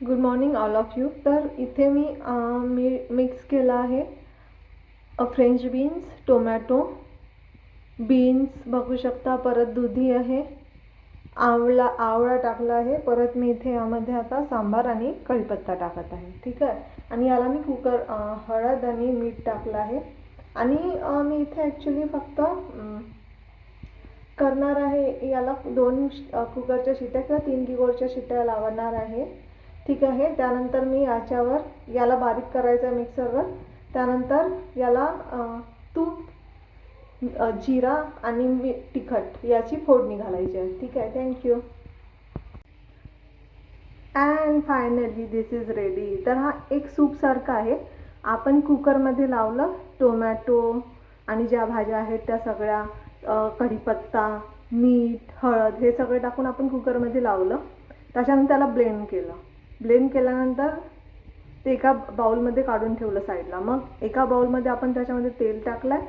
Good morning all of you. तर इथे मी mix केला आहे फ्रेंच बीन्स, टोमॅटो, बीन्स बघू शकता, परत दुधी आहे, आवळा टाकला आहे, परत मी इथे यामध्ये आता सांबार आणि कढीपत्ता टाकत आहे. ठीक आहे. आणि याला मी हळद आणि मीठ टाकलं आहे. आणि मी इथे ॲक्च्युली फक्त करणार आहे, याला 2 कुकरच्या शिट्ट्या किंवा 3 कुकरच्या शिट्ट्या लावणार आहे. ठीक आहे. त्यानंतर मी याला बारीक करायचं आहे मिक्सरवर. त्यानंतर याला तूप, जिरा आणि तिखट याची फोडणी घालायची आहे. ठीक आहे. Thank you. And finally this is ready. तर हा एक सूपसारखा आहे. आपण कुकरमध्ये लावलं, टोमॅटो आणि ज्या भाज्या आहेत त्या सगळ्या, कढीपत्ता, मीठ, हळद हे सगळं टाकून आपण कुकरमध्ये लावलं. त्याच्यानंतर त्याला ब्लेंड केल्यानंतर ते एका बाउलमध्ये काढून ठेवलं साईडला. मग एका बाउलमध्ये आपण त्याच्यामध्ये तेल टाकलं आहे,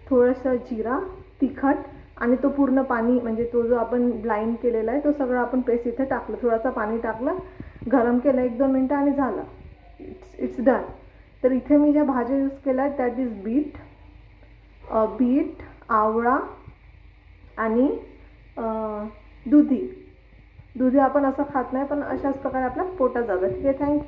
थोडंसं जिरा, तिखट आणि तो पूर्ण पाणी, म्हणजे तो जो आपण ब्लाइंड केलेला आहे तो सगळं आपण पेस्ट इथे टाकलं. थोडासा पाणी टाकलं, गरम केलं 1-2 मिनटं आणि झालं. It's done. तर इथे मी ज्या भाज्या यूज केल्या आहेत दॅट इज बीट, आवळा आणि दुधी आपण असं खात नाही, पण अशाच प्रकारे आपल्या पोटात जातं. ठीक आहे. थँक्यू.